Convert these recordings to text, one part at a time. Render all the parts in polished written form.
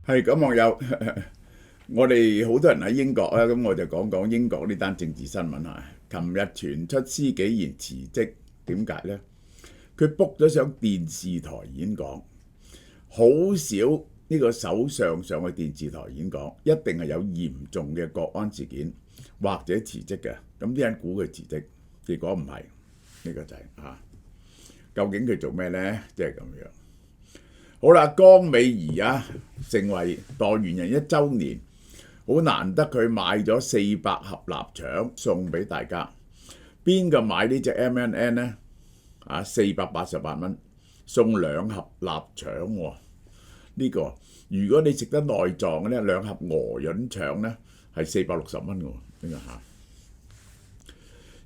係咁，網友，我哋好多人喺英國啦，咁我就講講英國呢單政治新聞啊。琴日傳出施紀賢辭職，點解呢？佢 book 咗上電視台演講，好少呢個首相上去電視台演講，一定係有嚴重嘅國安事件或者辭職嘅。咁啲人估佢辭職，結果唔係，呢個就係究竟佢做咩呢？即係咁樣。好啦，江美儀成為代言人1週年，好難得佢買咗400盒臘腸送俾大家。邊個買呢隻 M&N 呢？488蚊送2盒臘腸喎。呢個如果你食得內臟嘅呢，2盒鵝潤腸呢係460蚊喎。呢個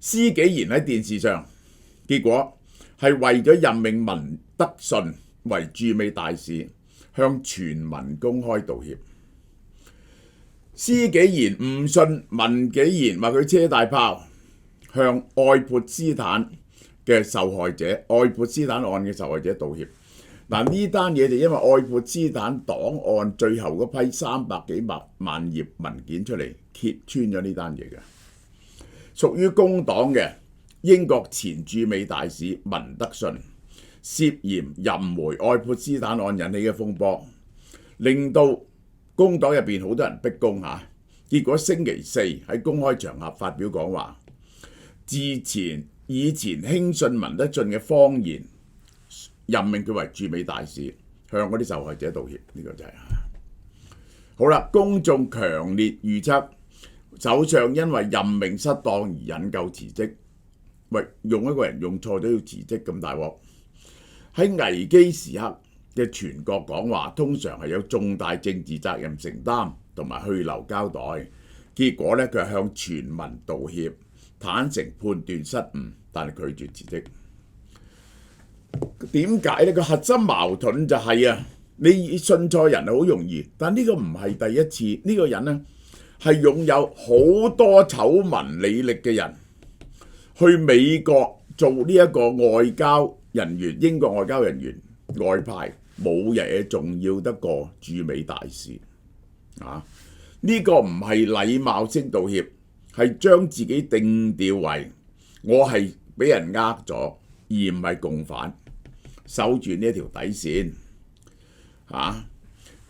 施紀賢喺電視上，結果係為咗任命文德信為駐美大使，向全民公開道歉。施紀賢唔信文紀賢話佢車大炮，向愛潑斯坦嘅受害者、愛潑斯坦案嘅受害者道歉。嗱，呢單嘢就因為愛潑斯坦檔案最後嗰批300幾萬頁文件出嚟，揭穿咗呢單嘢嘅，屬於工黨嘅英國前駐美大使文德信涉嫌淫梅愛潑斯坦案引起嘅風波，令到工黨入邊好多人逼宮嚇。結果星期四喺公開場合發表講話，以前輕信文德信嘅謊言，任命佢為駐美大使，向嗰啲受害者道歉。呢個就係好啦。公眾強烈預測首相因為任命失當而引咎辭職。喂，用一個人用錯咗要辭職咁大鑊？喺危機時刻嘅全國講話，通常係有重大政治責任承擔同埋去留交代。結果呢，佢係向全民道歉，坦誠判斷失誤，但係拒絕辭職。點解呢？個核心矛盾就係你信錯人係好容易，但呢個唔係第一次。呢個人呢，係擁有好多醜聞履歷嘅人，去美國做呢一個外交人員，英國外交人員外派，冇嘢重要得過駐美大使。呢個唔係禮貌性道歉，係將自己定調為我係俾人呃咗，而唔係共犯，守住呢一條底線。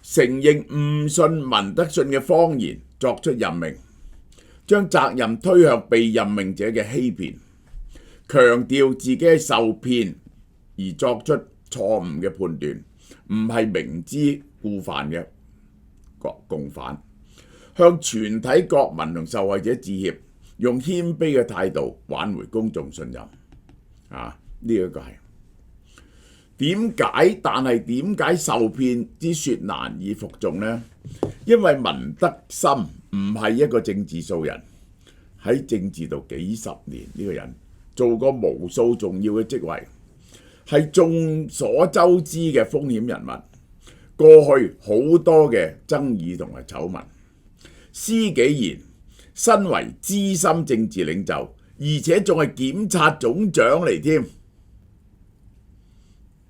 承認誤信文德信嘅謊言，作出任命，將責任推向被任命者嘅欺騙，強調自己係受騙而作出錯誤嘅判斷，唔係明知故犯嘅共犯，向全體國民同受害者致歉，用謙卑嘅態度挽回公眾信任。呢一個係點解？但係點解受騙之說難以服眾呢？因為文德森唔係一個政治素人，喺政治度幾十年，呢個人做過無數重要嘅職位，係眾所周知嘅風險人物。過去好多嘅爭議同埋醜聞，施紀賢身為資深政治領袖，而且仲係檢察總長嚟添，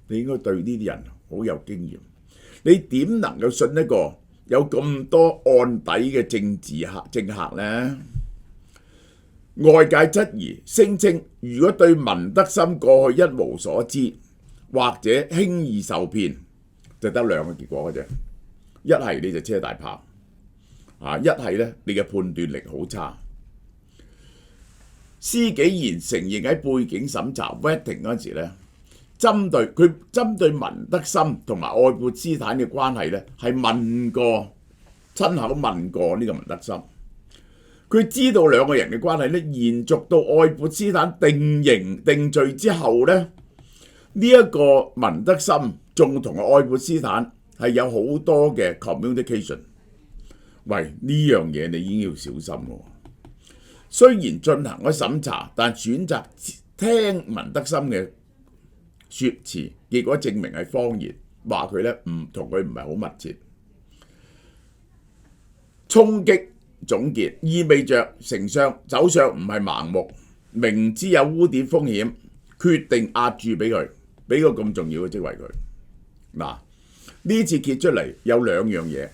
你應該對呢啲人好有經驗。你點能夠信一個有咁多案底嘅政客呢？外界質疑，聲稱如果對文德森過去一無所知，或者輕易受騙，就得兩個結果嘅啫。一係你就車大炮，一係咧你嘅判斷力好差。施紀賢承認喺背景審查 vetting 嗰陣時咧，針對文德森同埋愛潑斯坦嘅關係咧，係親口問過呢個文德森。佢知道兩個人嘅關係咧，延續到愛潑斯坦定罪之後咧，呢一個文德森仲同愛潑斯坦係有好多嘅 communication。喂，呢樣嘢你已經要小心喎。雖然進行咗審查，但選擇聽文德森嘅説辭，結果證明係謊言，話佢咧同佢唔係好密切。衝擊總結意味着首相唔係盲目，明知有污點風險，決定壓住俾佢，俾個咁重要嘅職位佢。呢次揭出嚟有兩樣嘢，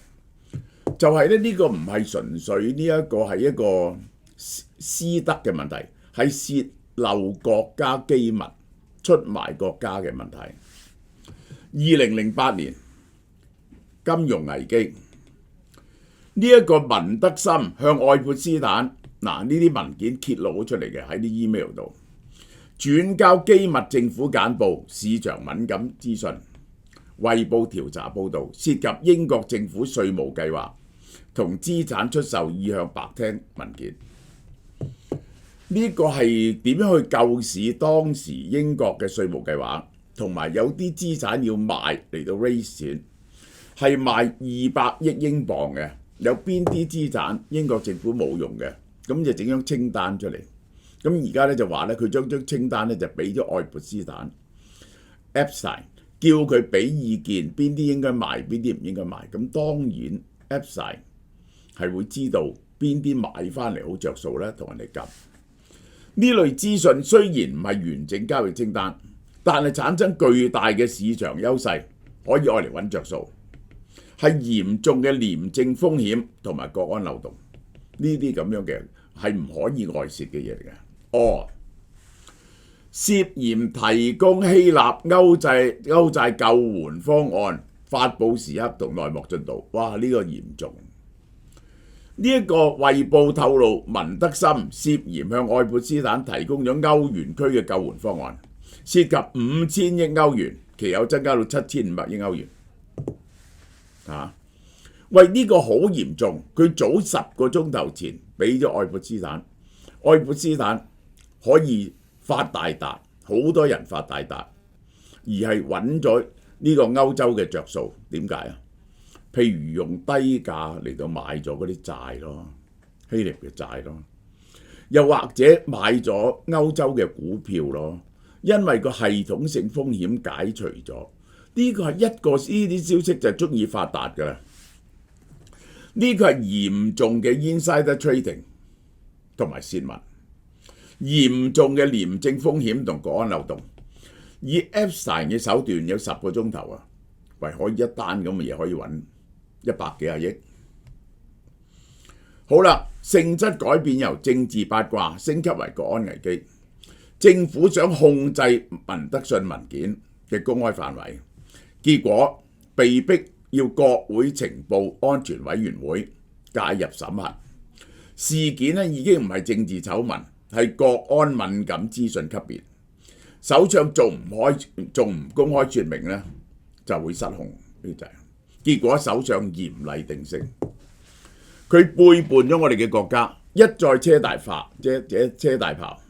就係咧呢個唔係純粹呢一個係一個私德嘅問題，係泄漏國家機密、出賣國家嘅問題。2008年金融危機，呢一個文德森向愛潑斯坦呢啲文件揭露咗出嚟嘅，喺啲 email 度轉交機密政府簡報、市場敏感資訊。衛報調查報導涉及英國政府稅務計劃同資產出售意向白廳文件。呢個係點樣去救市當時英國嘅稅務計劃，同埋有啲資產要賣嚟到 raise 錢，係賣200億英鎊嘅。有邊啲資產英國政府冇用嘅，咁就整張清單出嚟。咁而家咧就話咧，佢將張清單咧就俾咗愛潑斯坦 Epstein， 叫佢俾意見，邊啲應該賣，邊啲唔應該賣。咁當然 Epstein 係會知道邊啲買翻嚟好着數咧，同人哋夾。呢類資訊雖然唔係完整交易清單，但係產生巨大嘅市場優勢，可以愛嚟揾着數，係嚴重嘅廉政風險同埋國安漏洞。呢啲咁樣嘅係唔可以外泄嘅嘢嚟嘅。涉嫌提供希臘歐債救援方案發佈時刻同內幕進度，哇！呢個嚴重。呢一個衛報透露，文德森涉嫌向愛潑斯坦提供咗歐元區嘅救援方案，涉及5000億歐元，其後增加到7500億歐元。喂，呢個好嚴重，佢早10個鐘頭前俾咗愛潑斯坦，愛潑斯坦可以發大達，好多人發大達，而係揾咗呢個歐洲嘅着數。點解啊？譬如用低價嚟到買咗嗰啲債咯，希臘嘅債咯，又或者買咗歐洲嘅股票咯，因為個系統性風險解除咗。呢個係一個呢啲消息就足以發達㗎啦。呢個係嚴重嘅 insider trading 同埋泄密，嚴重嘅廉政風險同國安漏洞。以 Epstein 嘅手段有10個鐘頭啊，為可以一單咁嘅嘢可以揾100幾廿億。好啦，性質改變由政治八卦升級為國安危機。政府想控制文德信文件嘅公開範圍，結果被逼要國會情報安全委員會介入審核。事件咧已經唔係政治醜聞，係國安敏感資訊級別。首相仲唔公開説明呢，就會失控。呢就係結果，首相嚴厲定性，佢背叛咗我哋嘅國家，一再車大炮，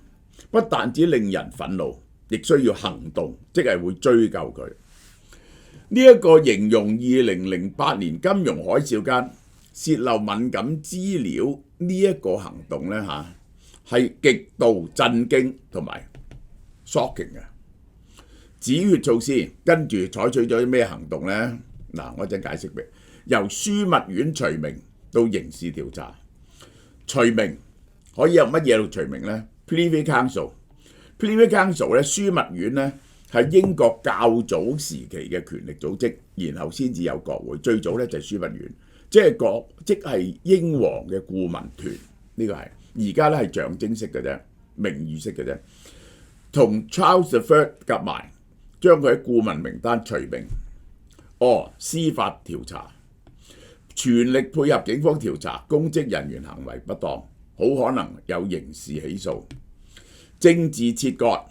不但只令人憤怒，亦需要行動，即係會追究佢。呢一個形容2008年金融海嘯間泄漏敏感資料呢一個行動呢，係極度震驚同埋 shocking 嘅止血措施。跟住採取咗啲咩行動呢？嗱，我一陣解釋俾你。由樞密院除名到刑事調查，除名可以由乜嘢度除名呢？ Privy Council 咧，樞密院呢係英國較早時期嘅權力組織，然後先至有國會。最早咧就係樞密院，即係英皇嘅顧問團。呢個係而家咧係象徵式嘅啫，名譽式嘅啫。同 Charles III 夾埋，將佢喺顧問名單除名。司法調查，全力配合警方調查公職人員行為不當，好可能有刑事起訴。政治切割，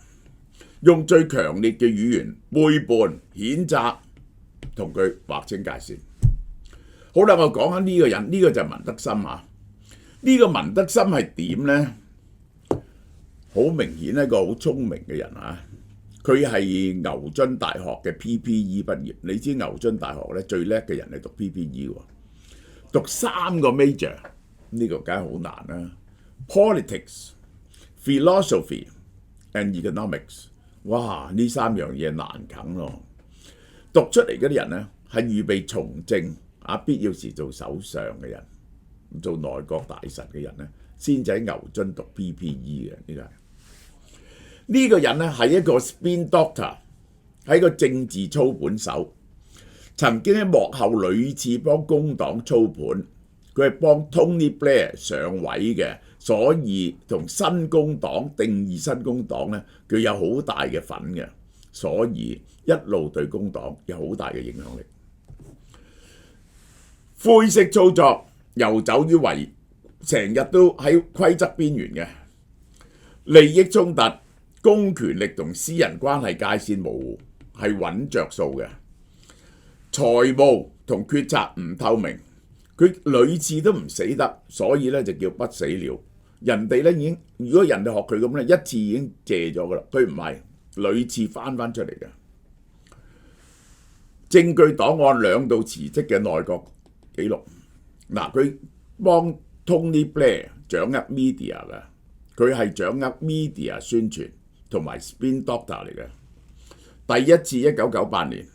用最強烈嘅語言背叛、譴責，同佢劃清界線。好啦，我講下呢個人，呢個就係文德森啊。呢個文德森係點呢？好明顯一個好聰明嘅人啊！佢係牛津大學嘅 PPE 畢業。你知牛津大學咧最叻嘅人係讀 PPE 喎，讀3個 major， 呢個梗係好難啦。Politics、Philosophy and Economics， 哇！呢3樣嘢難啃咯。讀出嚟嗰啲人咧係預備從政必要時做首相嘅人，做內閣大臣嘅人咧，先至喺牛津讀 PPE 嘅。呢個人咧係一個 spin doctor，係一個政治操盤手。曾經喺幕後屢次幫工黨操盤，佢係幫 Tony Blair 上位嘅，所以同新工黨定義新工黨呢，佢有好大嘅份嘅，所以一路對工黨有好大嘅影響力。灰色操作，遊走於成日都喺規則邊緣嘅利益衝突、公權力同私人關係界線模糊，係穩着數嘅。財務同決策唔透明，佢屢次都唔死得，所以咧就叫不死鳥。人哋咧已經，如果人哋學佢咁咧，一次已經謝咗噶啦，佢唔係屢次翻出嚟嘅。證據檔案2度辭職嘅內閣記錄，嗱佢幫 Tony Blair 掌握 media 嘅，佢係掌握 media 宣傳同埋 spin doctor 嚟嘅。第一次1998年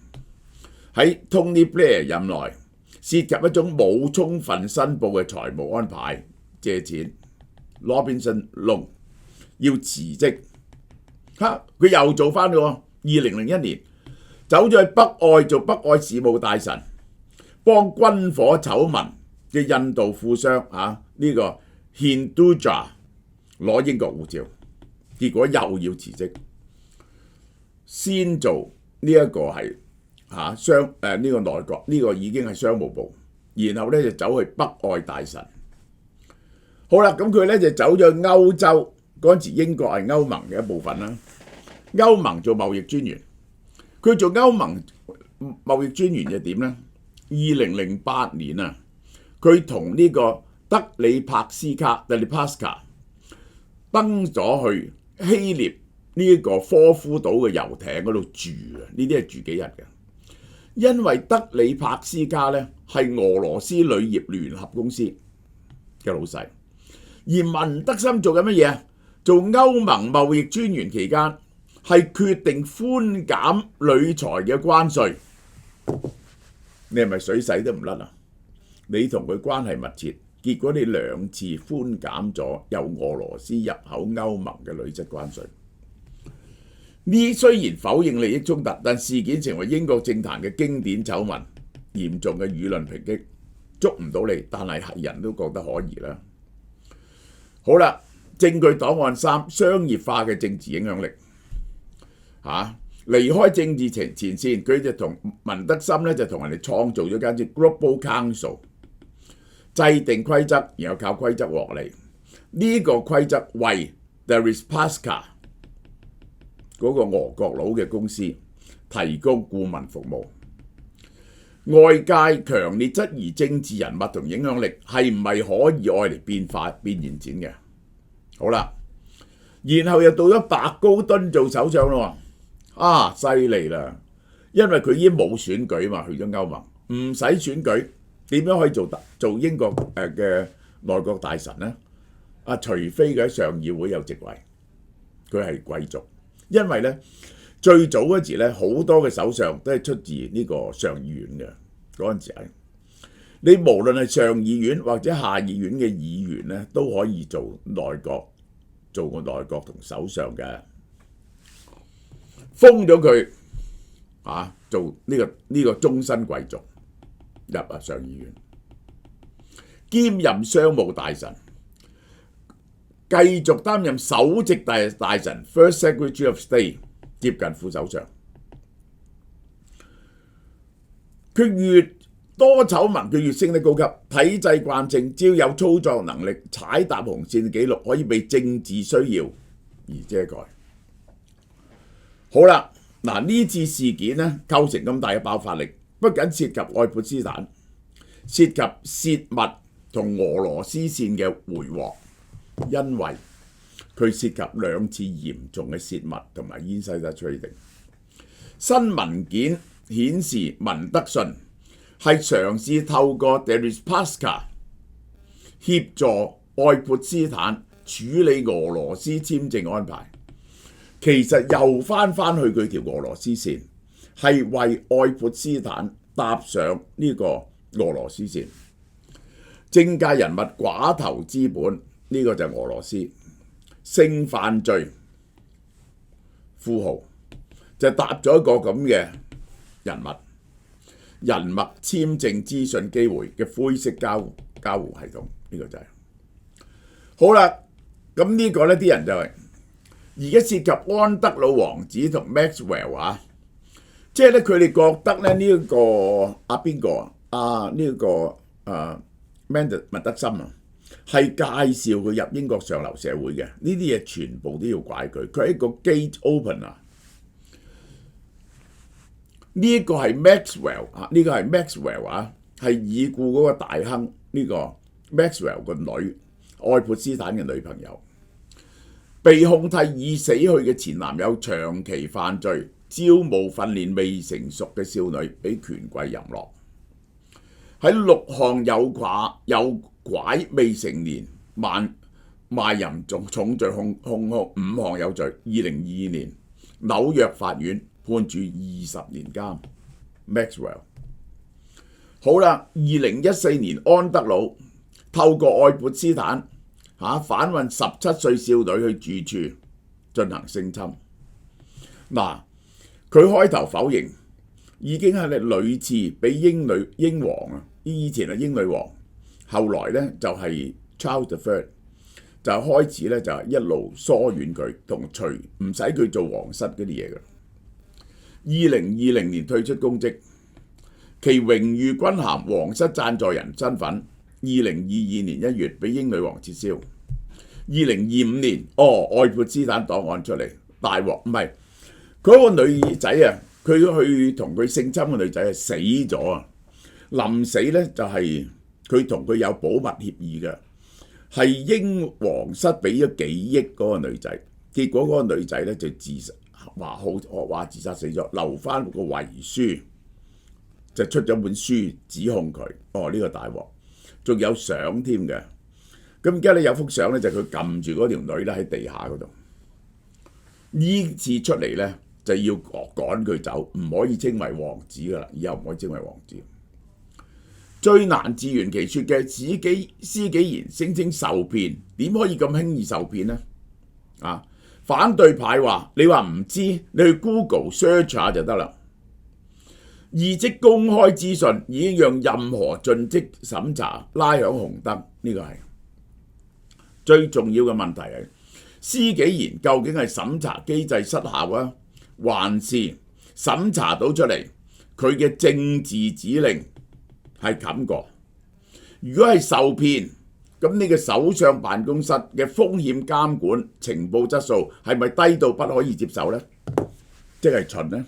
喺 Tony Blair 任內，涉及一種冇充分申報嘅財務安排，借錢 Robinson Loan 要辭職，佢又做翻喎。2001年走咗去北愛做北愛事務大臣，幫軍火醜聞嘅印度富商呢個 Hinduja 攞英國護照，結果又要辭職，先做呢一個係呢個內閣，呢個已經係商務部，然後咧就走去北愛大臣。好啦，咁佢咧就走咗去歐洲，嗰陣時英國係歐盟嘅一部分啦，歐盟做貿易專員，佢做歐盟貿易專員就點咧？2008年啊，佢同呢個德里帕斯卡 （Deripaska） 登咗去希臘呢個科夫島嘅遊艇嗰度住啊，呢啲係住幾日嘅。因為德里帕斯卡咧係俄羅斯鋁業聯合公司嘅老細，而文德森做緊乜嘢？做歐盟貿易專員期間係決定寬減鋁材嘅關稅。你係咪水洗都唔甩啊？你同佢關係密切，結果你2次寬減咗由俄羅斯入口歐盟嘅鋁質關稅。呢雖然否認利益衝突，但事件成為英國政壇嘅經典醜聞，嚴重嘅輿論抨擊，捉唔到你，但係人都覺得可疑啦。好啦，證據檔案3，商業化嘅政治影響力。離開政治前線，佢就同文德森咧就同人哋創造咗間叫 Global Council， 制定規則，然後靠規則獲利。呢個規則為 Deripaska 嗰個俄國佬嘅公司提供顧問服務。外界強烈質疑政治人物同影響力係唔係可以愛嚟變現錢嘅。好啦，然後又到咗白高敦做首相咯。犀利啦！因為佢已經冇選舉嘛，去咗歐盟唔使選舉，點樣可以做英國嘅內閣大臣呢？除非佢喺上議會有席位，佢係貴族。因為咧最早嗰時咧好多嘅首相都係出自呢個上議院嘅，嗰陣時係你無論係上議院或者下議院嘅議員咧都可以做內閣，做個內閣同首相嘅。封咗佢做呢個終身貴族入上議院，兼任商務大臣，繼續擔任首席大臣 First Secretary of State， 接近副首相。佢越多醜聞，佢越升得高級，體制慣性，只要有操作能力，踩踏紅線嘅記錄可以被政治需要而遮蓋。好啦，呢次事件呢構成咁大嘅爆發力，不僅涉及愛潑斯坦，涉及泄密同俄羅斯線嘅回鑊，因為佢涉及2次嚴重嘅泄密同埋 insider trading。新文件顯示文德信係嘗試透過 Deripaska 協助愛潑斯坦處理俄羅斯簽證安排。其實又翻去佢條俄羅斯線，係為愛潑斯坦搭上呢個俄羅斯線。政界人物寡頭資本，呢個就係俄羅斯性犯罪富豪，就搭咗一個咁嘅人物。人脈簽證資訊機會嘅灰色交互系統，呢個就係好啦。咁呢個呢啲人就係而家涉及安德魯王子同 Maxwell 啊，即係咧佢哋覺得咧呢一個邊個呢個曼德森啊，係介紹佢入英國上流社會嘅，呢啲嘢全部都要怪佢，佢係一個 gate opener。呢一個係 Maxwell 啊，呢個係 Maxwell 啊，係已故嗰個大亨呢個 Maxwell 個女，愛潑斯坦嘅女朋友，被控替已死去嘅前男友長期犯罪，招募訓練未成熟嘅少女俾權貴淫樂，喺6項誘拐未成年賣淫重罪控5項有罪。2022年紐約法院判處20年監。Maxwell 好啦，2014年安德魯透過愛潑斯坦販運17歲少女去住處進行性侵。嗱，佢開頭否認，已經係屢次俾英皇啊，以前係英女王，後來咧就係 Charles III 就開始咧就係一路疏遠佢，同唔使佢做皇室嗰啲嘢嘅。2020年退出公職，其榮譽軍銜皇室贊助人身份2022年1月俾英女王撤銷。2025年愛潑斯坦檔案出嚟，大鑊，唔係嗰個女仔啊，佢去同佢性侵嘅女仔係死咗啊！臨死咧就係佢同佢有保密協議嘅，係英皇室俾咗幾億嗰個女仔，結果嗰個女仔咧就自殺，話自殺死咗，留翻個遺書，就出咗本書指控佢。呢個大鑊，仲有相添嘅。咁而家咧有幅相咧就佢撳住嗰條女咧喺地下嗰度。呢次出嚟咧就要趕佢走，唔可以稱為王子噶啦，以後唔可以稱為王子。最難自圓其說嘅司紀賢聲稱受騙，點可以咁輕易受騙呢？反對派話：你話唔知，你去 Google search 下就得啦。議職公開資訊已經讓任何盡職審查拉響紅燈，呢個係最重要嘅問題係司紀賢究竟係審查機制失效啊，還是審查到出嚟佢嘅政治指令係冚過？如果係受騙，咁呢個首相辦公室嘅風險監管情報質素係咪低到不可以接受呢？即係蠢呢？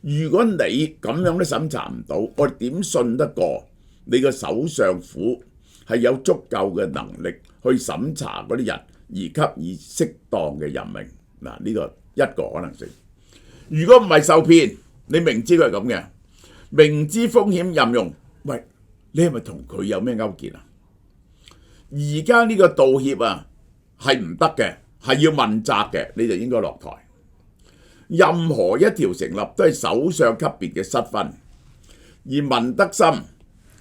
如果你咁樣都審查唔到，我哋點信得過你個首相府係有足夠嘅能力去審查嗰啲人而給予適當嘅任命？嗱，呢個一個可能性。如果唔係受騙，你明知佢係咁嘅，明知風險任用，喂，你係咪同佢有咩勾結啊？而家呢個道歉啊係唔得嘅，係要問責嘅，你就應該落台。任何一條成立都係首相級別嘅失分，而文德森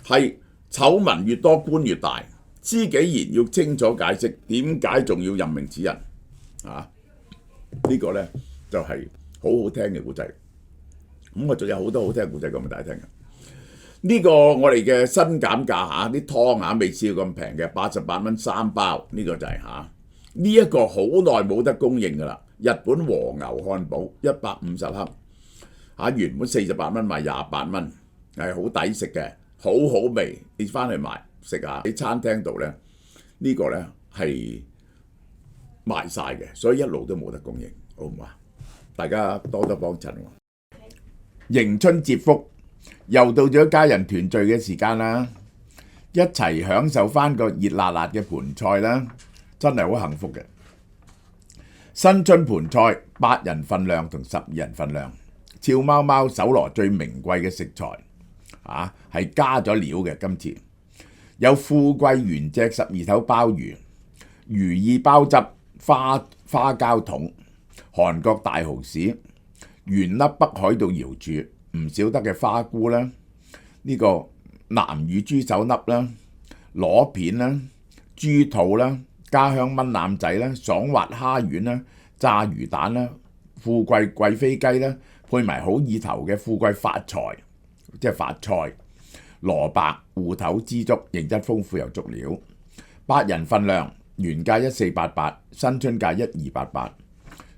係醜聞越多官越大，司紀賢要清楚解釋點解仲要任命此人呢個呢就係好好聽嘅故仔。咁我仲有好多好聽嘅故仔講俾大家聽嘅。呢個我哋嘅新減價啲湯未試過咁平嘅88蚊3包，呢個就係呢一個好耐冇得供應噶啦。日本和牛漢堡150克原本48蚊賣28蚊，係好抵食嘅，好好味。你翻去買食下喺餐廳度咧，呢個咧係賣晒嘅，所以一路都冇得供應，好唔好啊？大家多多幫襯。迎春接福，又到咗家人團聚嘅時間啦，一齊享受翻個熱辣辣嘅盤菜啦，真係好幸福嘅。新春盤菜8人份量同12人份量，俏貓貓搜羅最名貴嘅食材，係加咗料嘅。今次有富貴原隻12頭鮑魚、如意鮑汁、花膠筒、韓國大蠔豉、原粒北海道瑤柱，唔少得嘅花菇啦，呢個南乳豬手粒啦、螺片啦、豬肚啦、家鄉炆腩仔啦、爽滑蝦丸啦、炸魚蛋啦、富貴貴妃雞啦，配埋好意頭嘅富貴發財，即係發菜、蘿蔔、芋頭枝竹，形質豐富又足料。8人份量，原價1488，新春價1288。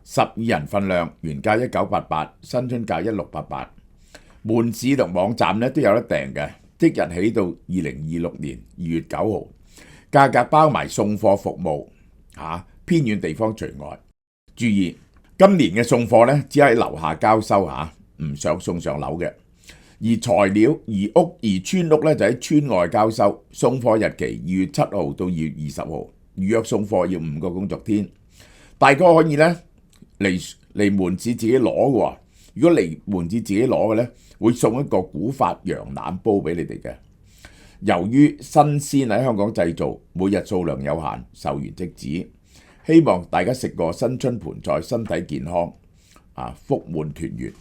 12人份量，原價1988，新春價1688。門市同網站咧都有得訂嘅，即日起到2026年2月9號，價格包埋送貨服務，偏遠地方除外。注意，今年嘅送貨咧只喺樓下交收唔想送上樓嘅。而材料、而村屋咧就喺村外交收，送貨日期2月7號到2月20號，預約送貨要5個工作天。大家可以咧嚟門市自己攞嘅喎，如果嚟門市自己攞嘅咧，會送一個古法羊腩煲俾你哋嘅。由於新鮮喺香港製造，每日數量有限，售完即止。希望大家食過新春盤菜，身體健康，福滿團圓。